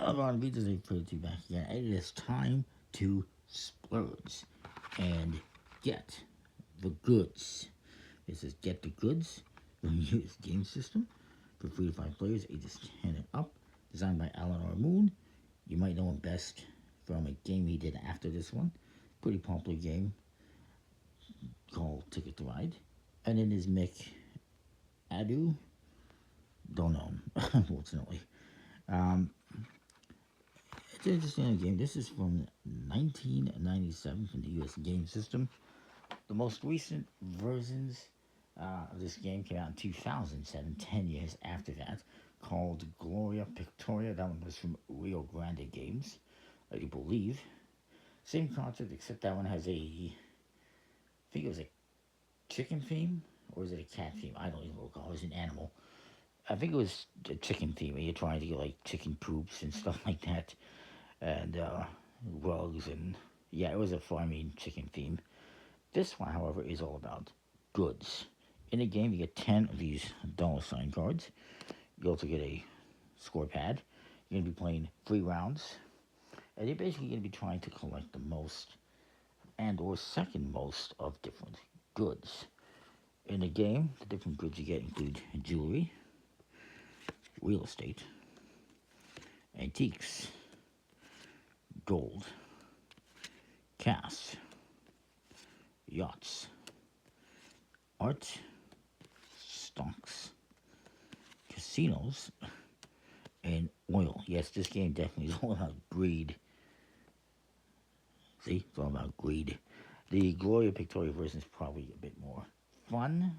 Alright, readers, I put you back again. It is time to splurge and get the goods. This is Get the Goods from the US game system for 3 to 5 players, ages 10 and up. Designed by Alan R. Moon. You might know him best from a game he did after this one. Pretty popular game called Ticket to Ride. And then there's Mick Adu. Don't know him, unfortunately. It's an interesting game. This is from 1997 from the US game system. The most recent versions of this game came out in 2007, 10 years after that, called Gloria, Picktoria. That one was from Rio Grande Games, I believe. Same concept, except that one has I think it was a chicken theme, or is it a cat theme? I don't even recall. It was an animal. I think it was a chicken theme, where you're trying to get like chicken poops and stuff like that, and rugs, and yeah, it was a farming chicken theme. This one, however, is all about goods. In the game, you get 10 of these $ cards. You also get a score pad. You're going to be playing 3 rounds, and you're basically going to be trying to collect the most and or second most of different goods. In the game, the different goods you get include jewelry, real estate, antiques, gold, cash, yachts, art, stocks, casinos, and oil. Yes, this game definitely is all about greed. See, it's all about greed. The Gloria Picktoria version is probably a bit more fun,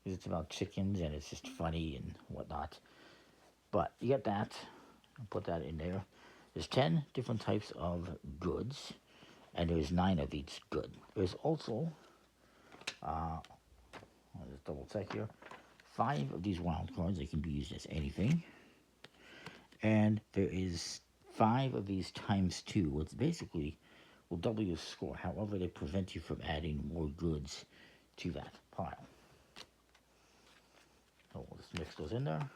because it's about chickens and it's just funny and whatnot. But you get that, I'll put that in there. There's 10 different types of goods, and there's 9 of each good. There's also, I'll just double check here, 5 of these wild cards that can be used as anything. And there is 5 of these times 2, which basically will double your score. However, they prevent you from adding more goods to that pile. So we'll just mix those in there.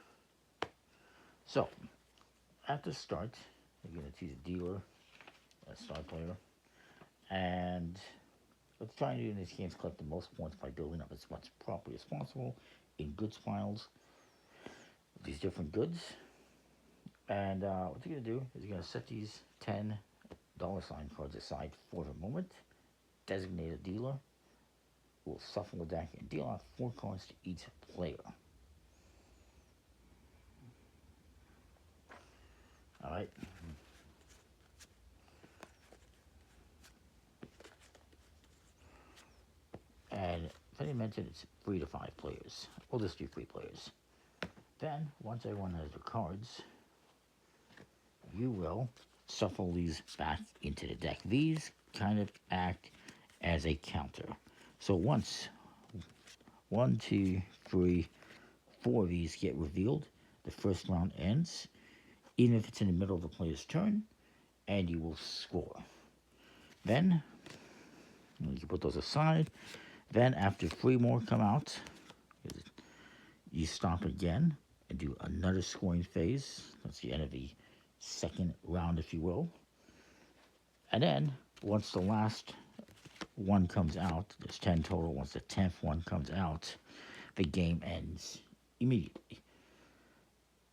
So, at the start, you're going to choose a dealer, a star player, and what we're trying to do in this game is collect the most points by building up as much property as possible in goods piles, these different goods. And what you're going to do is you're going to set these 10 $ cards aside for the moment, designate a dealer, will shuffle the deck and deal out 4 cards to each player. Alright. And if I didn't mention, it's 3 to 5 players. We'll just do 3 players. Then, once everyone has their cards, you will shuffle these back into the deck. These kind of act as a counter. So once 1, 2, 3, 4 of these get revealed, the first round ends, even if it's in the middle of the player's turn, and you will score. Then, you can put those aside. Then, after 3 more come out, you stop again and do another scoring phase. That's the end of the second round, if you will. And then, once the last one comes out, there's 10 total. Once the 10th one comes out, the game ends immediately.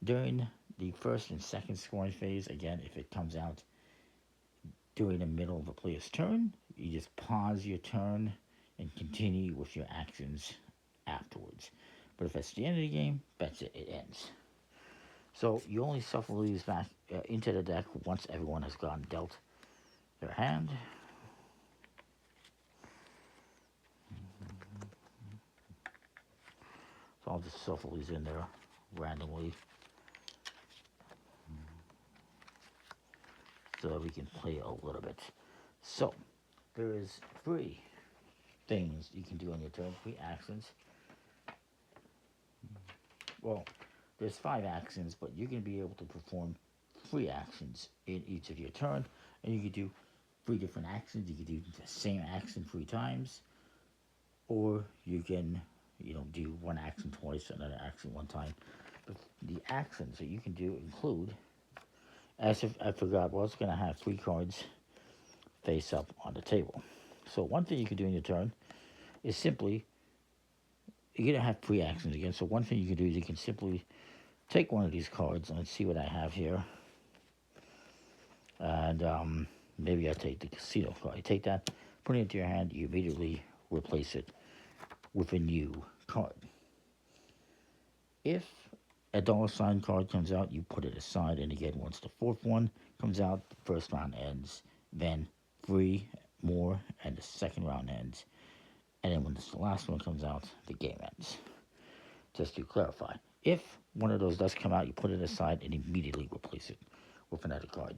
During the first and second scoring phase, again, if it comes out during the middle of the player's turn, you just pause your turn and continue with your actions afterwards. But if it's the end of the game, that's it, it ends. So you only shuffle these back into the deck once everyone has gone dealt their hand. So I'll just shuffle these in there randomly so that we can play a little bit. So there is 3 things you can do on your turn, 3 actions. Well, there's 5 actions, but you're going to be able to perform 3 actions in each of your turn, and you can do 3 different actions. You can do the same action 3 times, or you can, do one action twice, another action 1 time. But the actions that you can do include As if I forgot, we're also going to have 3 cards face up on the table. So one thing you can do in your turn is simply, you're going to have 3 actions again. So one thing you can do is you can simply take one of these cards, and let's see what I have here. And maybe I take the casino card. You take that, put it into your hand, you immediately replace it with a new card. If a $ card comes out, you put it aside, and again, once the 4th one comes out, the first round ends, then 3 more, and the second round ends, and then when the last one comes out, the game ends. Just to clarify, if one of those does come out, you put it aside and immediately replace it with another card.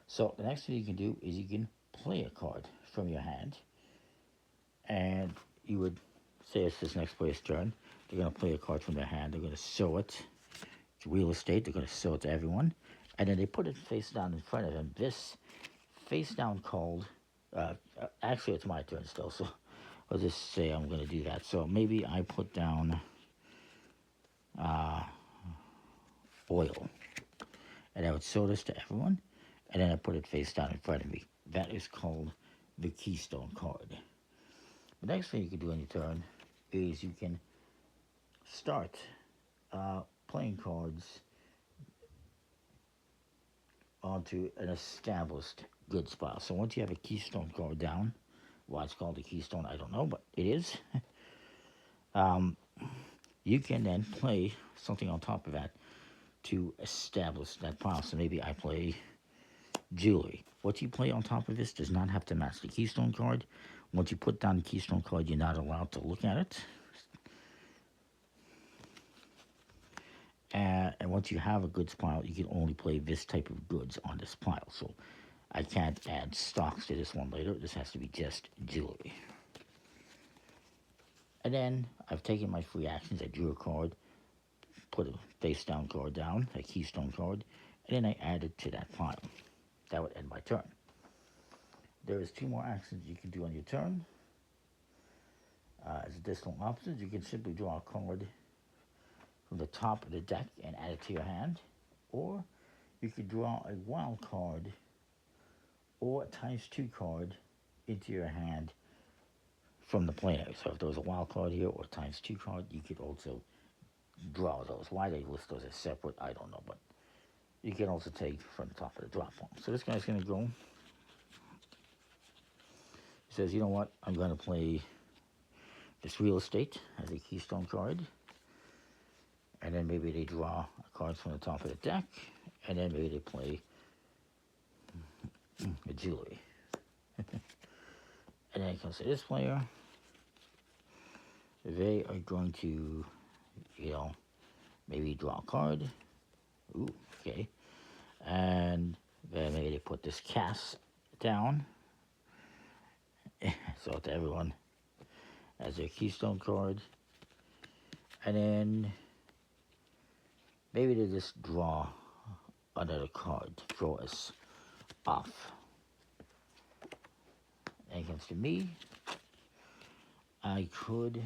So the next thing you can do is you can play a card from your hand, and you would say it's this next player's turn. They're going to play a card from their hand. They're going to show it. It's real estate. They're going to show it to everyone, and then they put it face down in front of them. This face down card. Actually, it's my turn still, so I'll just say I'm going to do that. So maybe I put down oil, and I would show this to everyone, and then I put it face down in front of me. That is called the Keystone card. The next thing you can do on your turn is you can start playing cards onto an established goods pile. So once you have a Keystone card down, why it's called a Keystone, I don't know, but it is. You can then play something on top of that to establish that pile. So maybe I play jewelry. What you play on top of this does not have to match the Keystone card. Once you put down the Keystone card, you're not allowed to look at it. And once you have a goods pile, you can only play this type of goods on this pile. So I can't add stocks to this one later. This has to be just jewelry. And then I've taken my 3 actions. I drew a card, put a face down card down, a Keystone card, and then I added to that pile. That would end my turn. There is 2 more actions you can do on your turn. As additional options, you can simply draw a card from the top of the deck and add it to your hand, or you could draw a wild card or a ×2 card into your hand from the players. So if there was a wild card here or a ×2 card, you could also draw those. Why they list those as separate, I don't know, but you can also take from the top of the drop one. So this guy's going to go. He says, you know what, I'm going to play this real estate as a Keystone card. And then maybe they draw a card from the top of the deck, and then maybe they play a jewelry. And then it comes to this player. They are going to, maybe draw a card. Ooh, okay. And then maybe they put this cast down. So to everyone as their Keystone card. And then maybe they just draw another card to throw us off. And it comes to me. I could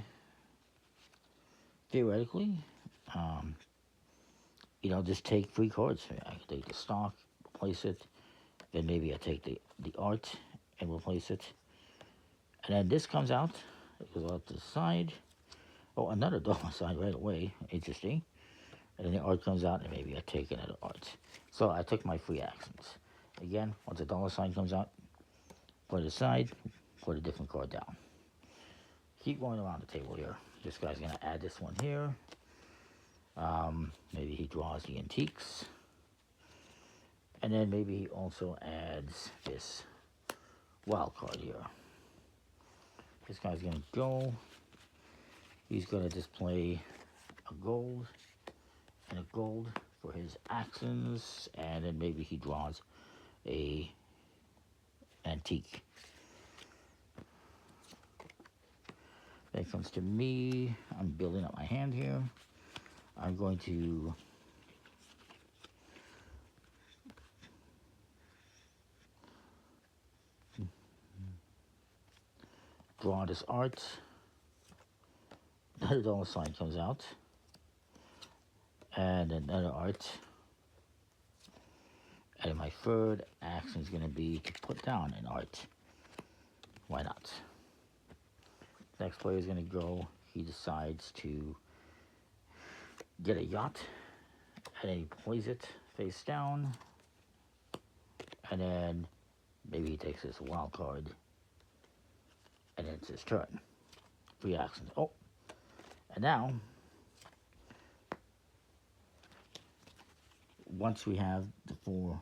theoretically, just take 3 cards. I could take the stock, replace it. Then maybe I take the art and replace it. And then this comes out. It goes out to the side. Oh, another dollar sign right away. Interesting. And then the art comes out, and maybe I take another art. So I took my 3 actions. Again, once a dollar sign comes out, put it aside, put a different card down. Keep going around the table here. This guy's going to add this one here. Maybe he draws the antiques. And then maybe he also adds this wild card here. This guy's going to go. He's going to display a gold and a gold for his actions, and then maybe he draws a antique. Then it comes to me. I'm building up my hand here. I'm going to draw this art. Another dollar sign comes out. and another art. And my third action is going to be to put down an art. Why not? Next player is going to go. He decides to get a yacht, and then he plays it face down, and then maybe he takes his wild card, and then it's his turn. 3 actions. Oh, and now, once we have the $4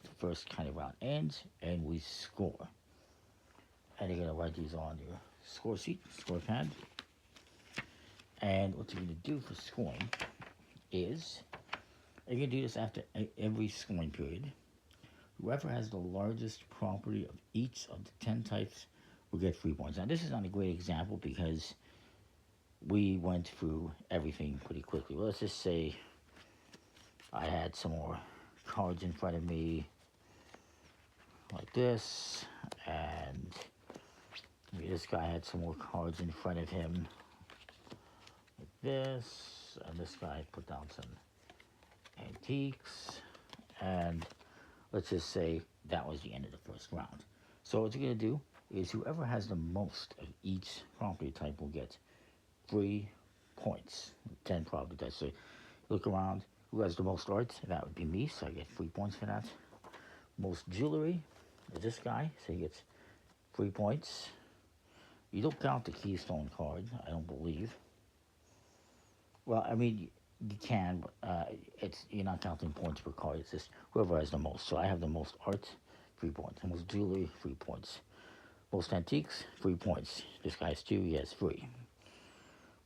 the first kind of round ends, and we score. And you're going to write these on your score sheet, score pad. And what you're going to do for scoring is, you're going to do this after every scoring period. Whoever has the largest property of each of the 10 types will get 3 points. Now, this is not a great example because we went through everything pretty quickly. Well, let's just say I had some more cards in front of me like this, and this guy had some more cards in front of him like this, and this guy put down some antiques, and let's just say that was the end of the first round. So what you're going to do is whoever has the most of each property type will get 3 points. 10 property types. So look around. Who has the most art? That would be me, so I get 3 points for that. Most jewelry is this guy, so he gets 3 points. You don't count the Keystone card, I don't believe. Well, I mean, you can, but you're not counting points per card. It's just whoever has the most. So I have the most art, 3 points. Most jewelry, 3 points. Most antiques, 3 points. This guy has 2, he has 3.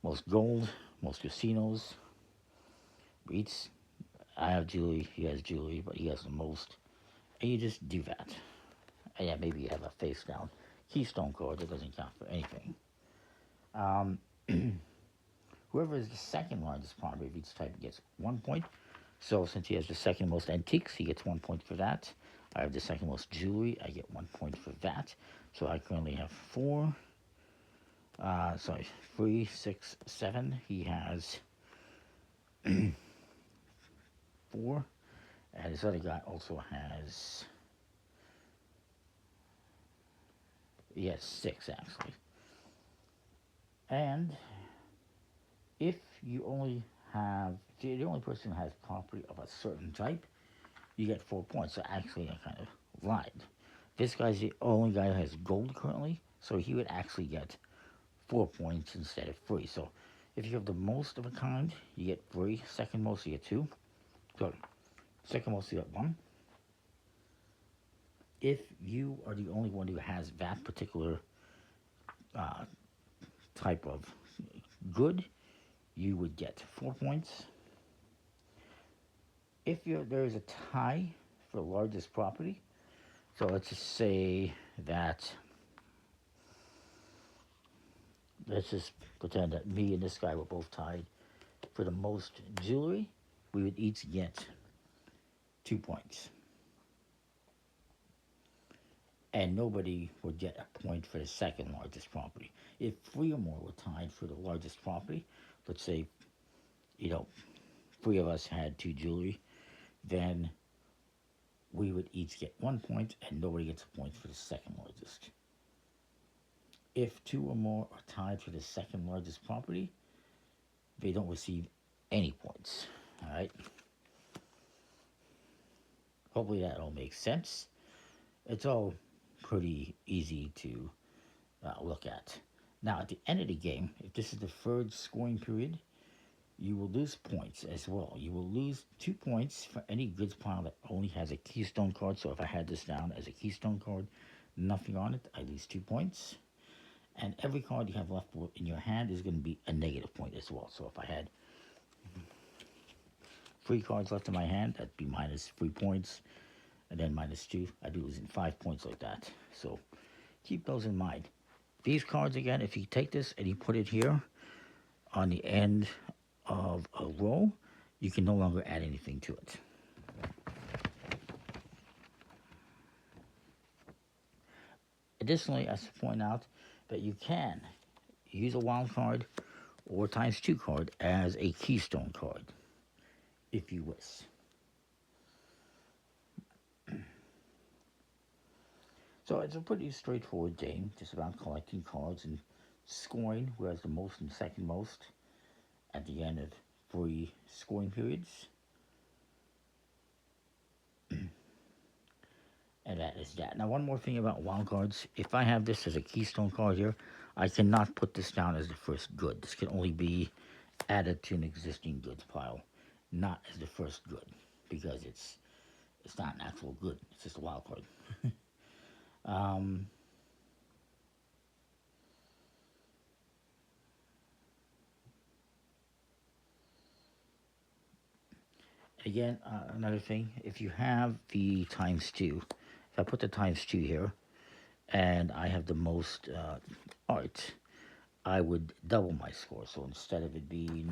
Most gold, most casinos. I have jewelry, he has jewelry, but he has the most. And you just do that. And yeah, maybe you have a face down Keystone card that doesn't count for anything. Whoever is the second largest property of each type gets 1 point. So since he has the second most antiques, he gets 1 point for that. I have the second most jewelry, I get 1 point for that. So I currently have 3, 6, 7. He has 4. And this other guy also has, he has 6 actually. And if you only have, the only person who has property of a certain type, you get 4 points. So actually I kind of lied. This guy's the only guy who has gold currently, so he would actually get 4 points instead of 3. So if you have the most of a kind, you get 3. Second most, you get 2. So second most, you get 1. If you are the only one who has that particular type of good, you would get 4 points. If there is a tie for largest property, so let's just say that, let's just pretend that me and this guy were both tied for the most jewelry, we would each get 2 points. And nobody would get a point for the second largest property. If 3 or more were tied for the largest property, let's say, 3 of us had 2 jewelry, then we would each get 1 point and nobody gets a point for the second largest. If 2 or more are tied for the second largest property, they don't receive any points. All right? Hopefully that all makes sense. It's all pretty easy to look at. Now, at the end of the game, if this is the third scoring period, you will lose points as well. You will lose 2 points for any goods pile that only has a Keystone card. So if I had this down as a Keystone card, nothing on it, I lose 2 points. And every card you have left in your hand is going to be a negative point as well. So if I had 3 cards left in my hand, that'd be minus 3 points. And then minus 2, I'd be losing 5 points like that. So keep those in mind. These cards, again, if you take this and you put it here on the end of a row, you can no longer add anything to it. Additionally, I should point out that you can use a wild card or ×2 card as a Keystone card. if you wish. So it's a pretty straightforward game, just about collecting cards and scoring who has the most and second most at the end of 3 scoring periods. And that is that. Now, one more thing about wild cards. If I have this as a keystone card here, I cannot put this down as the first good. This can only be added to an existing goods pile, not as the first good, because it's not an actual good. It's just a wild card. um, Again, another thing, if you have the ×2, if I put the ×2 here, and I have the most art, I would double my score. So instead of it being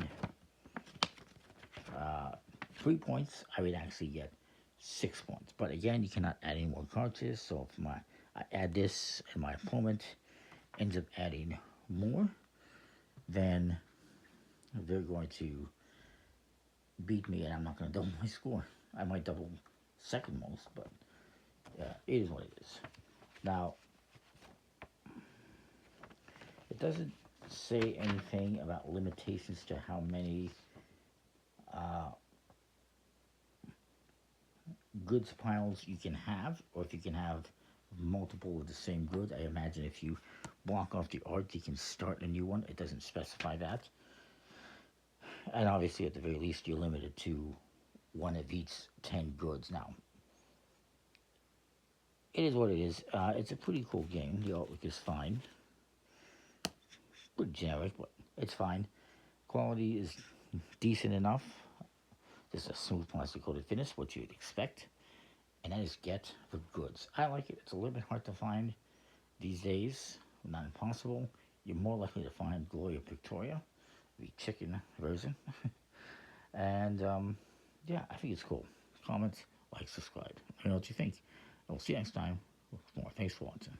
3 points, I would actually get 6 points. But again, you cannot add any more cards to this. So if I add this and my opponent ends up adding more, then they're going to beat me, and I'm not going to double my score. I might double second most, but it is what it is. Now, it doesn't say anything about limitations to how many goods piles you can have, or if you can have multiple of the same good. I imagine if you block off the art, you can start a new one. It doesn't specify that. And obviously, at the very least, you're limited to one of each 10 goods. Now, it is what it is. It's a pretty cool game. The artwork is fine. Pretty generic, but it's fine. Quality is decent enough. Just a smooth plastic coated finish, what you'd expect. And that is get the goods. I like it. It's a little bit hard to find these days. Not impossible. You're more likely to find Gloria Picktoria, the chicken version. And yeah, I think it's cool. Comment, like, subscribe. Let me know what you think. And we'll see you next time with more. Thanks for watching.